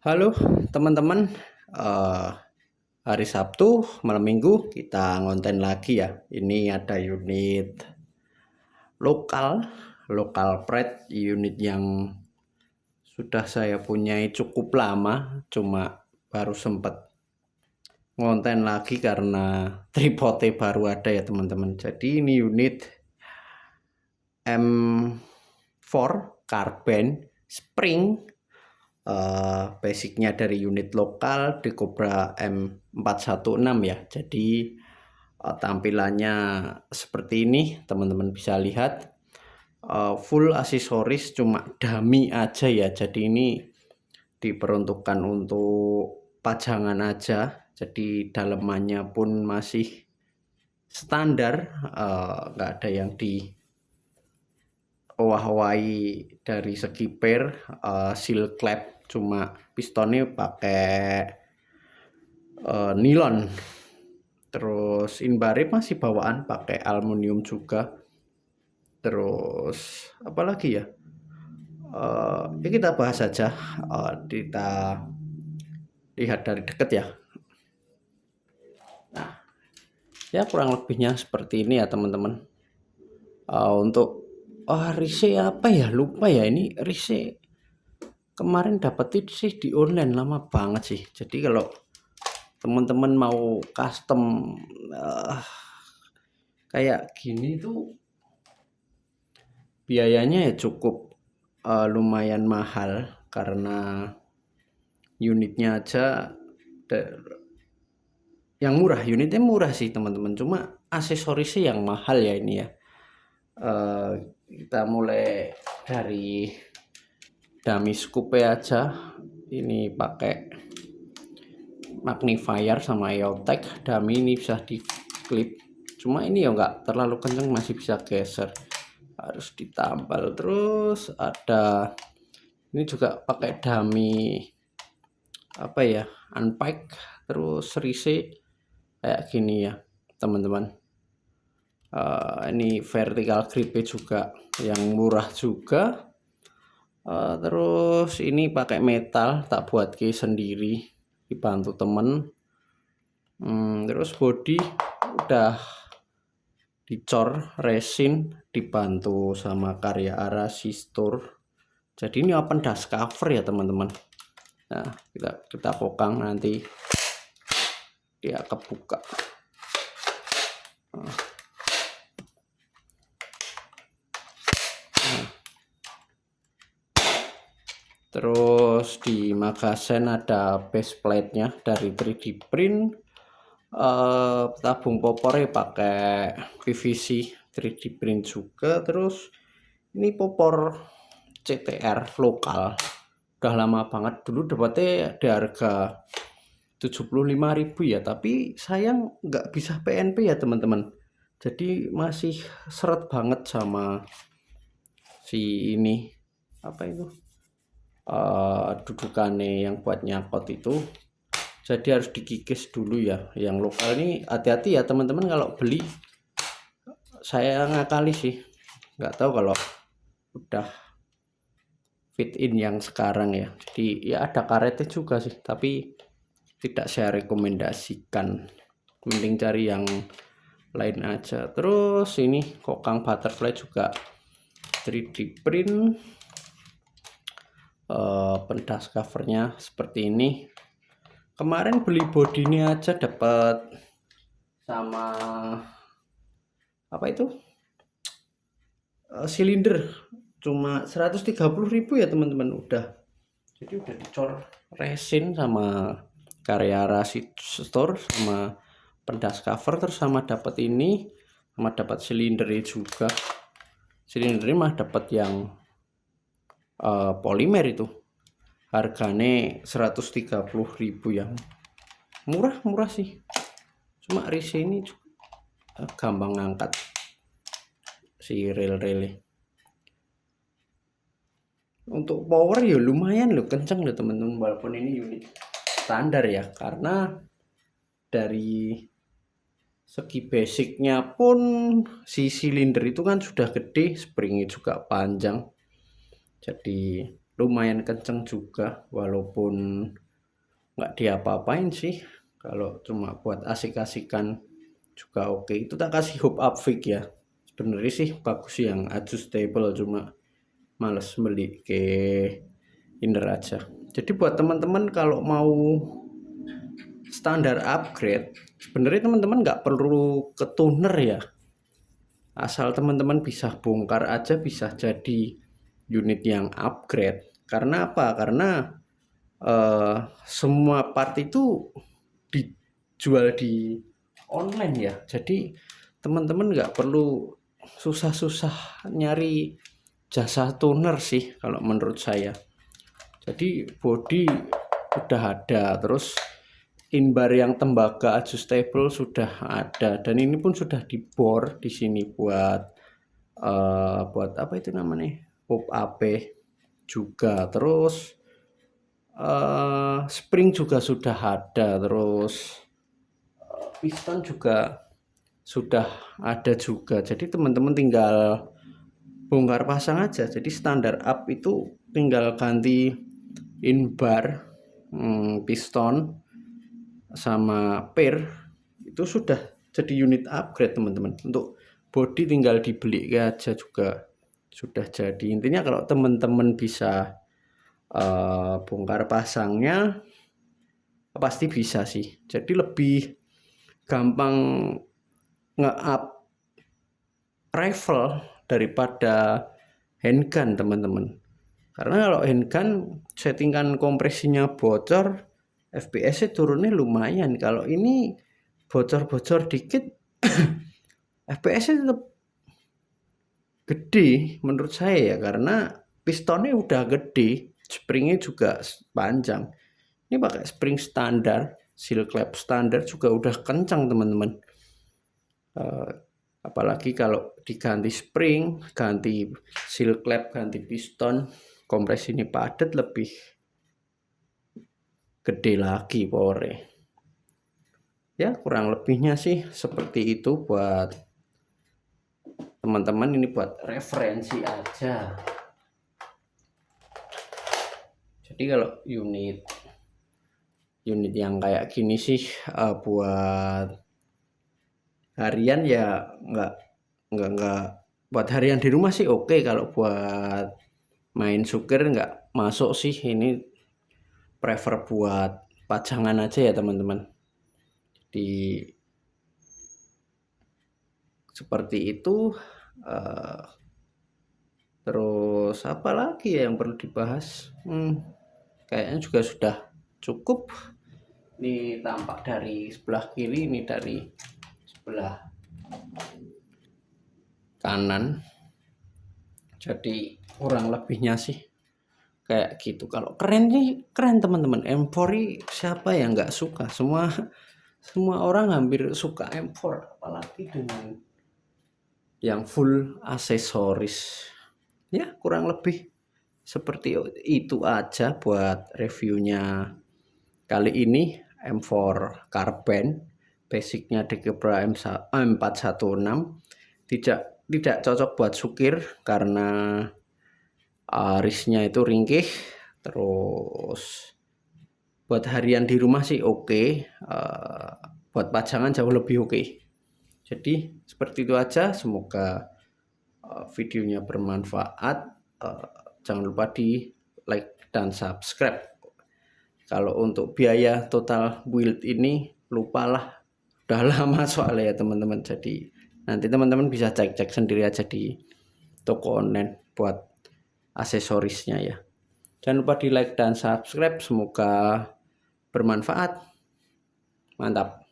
Halo teman-teman, eh, hari Sabtu malam Minggu kita ngonten lagi ya. Ini ada unit lokal Pret, unit yang sudah saya punyai cukup lama, cuma baru sempat ngonten lagi karena tripodnya baru ada ya teman-teman. Jadi ini unit M4 Carbon Spring, basicnya dari unit lokal di Cobra M416 ya. Jadi tampilannya seperti ini, teman-teman bisa lihat. Full aksesoris, cuma dummy aja ya. Jadi ini diperuntukkan untuk pajangan aja. Jadi dalemannya pun masih standar, nggak ada yang di owah-owahi dari segi seal clap, cuma pistonnya pakai nilon. Terus inbare masih bawaan pakai aluminium juga. Terus apalagi ya, ya kita bahas saja, kita lihat dari dekat ya. Nah ya kurang lebihnya seperti ini ya teman-teman. Untuk rise apa ya, lupa ya. Ini rise kemarin dapetin sih di online, lama banget sih. Jadi kalau teman-teman mau custom kayak gini tuh biayanya ya cukup lumayan mahal, karena unitnya aja yang murah, unitnya murah sih teman-teman, cuma aksesorisnya yang mahal ya ini ya. Kita mulai dari dummy scoop aja. Ini pakai magnifier sama EOTech. Dummy ini bisa di clip, cuma ini ya nggak terlalu kenceng, masih bisa geser, harus ditambal. Terus ada ini juga pakai dummy apa ya, unpack. Terus rise kayak gini ya teman-teman. Ini vertical grip juga yang murah juga. Terus ini pakai metal, tak buat ke sendiri, dibantu temen. Terus body udah dicor resin, dibantu sama Karya Ara Sistur. Jadi ini open dust cover ya teman-teman. Nah kita pokang, nanti dia kebuka. Terus di magazen ada base plate-nya dari 3D print. Tabung popornya pakai PVC 3D print juga. Terus ini popor CTR lokal, udah lama banget, dulu dapatnya di harga 75.000 ya, tapi sayang nggak bisa PNP ya teman-teman. Jadi masih seret banget sama si ini, apa itu, dudukannya yang buat nyangkut itu. Jadi harus dikikis dulu ya. Yang lokal ini hati-hati ya teman-teman kalau beli. Saya ngakali sih, nggak tahu kalau udah fit in yang sekarang ya. Jadi ya ada karetnya juga sih, tapi tidak saya rekomendasikan, mending cari yang lain aja. Terus ini kokang butterfly juga 3D print. Pendas covernya seperti ini. Kemarin beli bodinya aja dapat sama apa itu, silinder, cuma 130.000 ya teman-teman. Jadi udah dicor resin sama Karya Store, sama pendas cover, terus sama dapat ini, sama dapat silindernya juga. Silindernya mah dapat yang polimer itu, harganya 130.000 ya. Murah sih, cuma rise ini gampang ngangkat si rel-relnya. Untuk power ya lumayan loh, kenceng loh teman-teman, walaupun ini unit standar ya, karena dari segi basicnya pun si silinder itu kan sudah gede, springnya juga panjang. Jadi lumayan kenceng juga, walaupun nggak diapa-apain sih. Kalau cuma buat asik-asikan juga oke. Itu tak kasih hub up fix ya. Sebenarnya sih bagus yang adjustable, cuma males beli ke Inder aja. Jadi buat teman-teman kalau mau standar upgrade, sebenarnya teman-teman nggak perlu ke tuner ya. Asal teman-teman bisa bongkar aja bisa jadi unit yang upgrade. Karena apa? Karena semua part itu dijual di online ya. Jadi teman-teman nggak perlu susah-susah nyari jasa tuner sih kalau menurut saya. Jadi body udah ada, terus inbar yang tembaga adjustable sudah ada, dan ini pun sudah dibor di sini buat apa itu namanya, pop AP juga. Terus spring juga sudah ada, terus piston juga sudah ada juga. Jadi teman-teman tinggal bongkar pasang aja. Jadi standar up itu tinggal ganti inbar, piston sama per, itu sudah jadi unit upgrade teman-teman. Untuk body tinggal dibeli aja juga sudah jadi. Intinya kalau teman-teman bisa bongkar pasangnya pasti bisa sih. Jadi lebih gampang nge-up rifle daripada handgun teman-teman. Karena kalau handgun settingan kompresinya bocor, FPS-nya turunnya lumayan. Kalau ini bocor-bocor dikit FPS-nya tetap gede menurut saya ya, karena pistonnya udah gede, springnya juga panjang. Ini pakai spring standar, seal clap standar juga udah kencang teman-teman. Apalagi kalau diganti spring, ganti seal clap, ganti piston, kompresi ini padat, lebih gede lagi powernya. Ya kurang lebihnya sih seperti itu buat teman-teman, ini buat referensi aja. Jadi kalau unit yang kayak gini sih buat harian ya nggak buat harian di rumah sih oke. Kalau buat main sukir nggak masuk sih, ini prefer buat pajangan aja ya teman-teman. Jadi seperti itu. Terus apa lagi ya yang perlu dibahas? Kayaknya juga sudah cukup. Ini tampak dari sebelah kiri, ini dari sebelah kanan. Jadi kurang lebihnya sih kayak gitu. Kalau keren nih, keren teman-teman. M4 siapa yang nggak suka? Semua orang hampir suka M4, apalagi dengan yang full aksesoris. Ya kurang lebih seperti itu aja buat reviewnya kali ini. M4 Carbine, basicnya Dekebra M416, tidak cocok buat sukir karena arisnya itu ringkih. Terus buat harian di rumah sih oke, buat pajangan jauh lebih oke. Jadi seperti itu aja, semoga videonya bermanfaat. Jangan lupa di like dan subscribe. Kalau untuk biaya total build ini lupalah, udah lama soalnya ya teman-teman. Jadi nanti teman-teman bisa cek-cek sendiri aja di toko online buat aksesorisnya ya. Jangan lupa di like dan subscribe, semoga bermanfaat. Mantap.